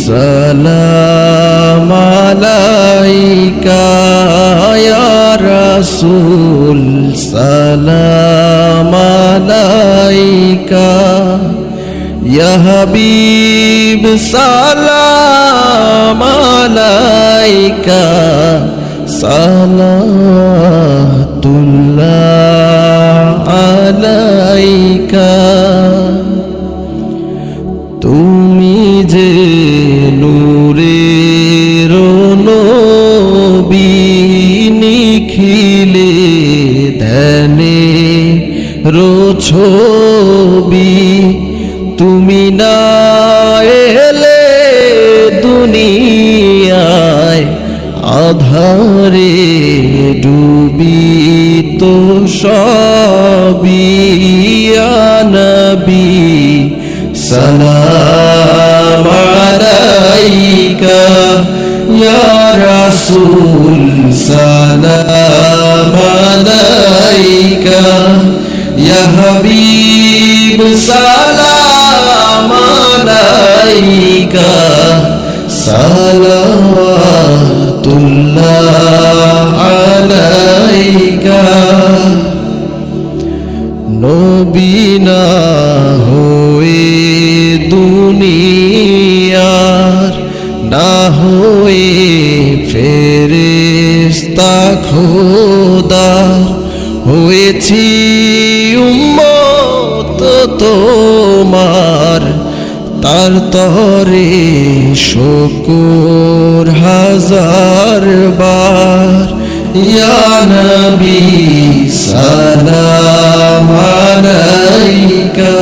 সালাম আলাইকা ইয়া রাসূল সালাম আলাইকা ইয়া হাবিব সালাম আলাইকা সালাতুল্লাহ আলাইকা তুমি যে নূরের নবী নিখিলে ধ্যানে ছবি তুমি না এলে দুনিয়ায় আধারে ডুবি তো সবই ইয়া নবী সালাম আলাইকা ইয়া রাসূল সালাম আলাইকা ইয়া হাবিব সালাম আলাইকা সালাওয়াতুল্লাহ আলাইকা নবী না হয়ে দুনিয়ার না হয়ে ফেরেশতা খোদার হয়েছি উম্মত তোমার তার তরে শুকর হাজার বার ইয়া নবী সালাম আলাইকা।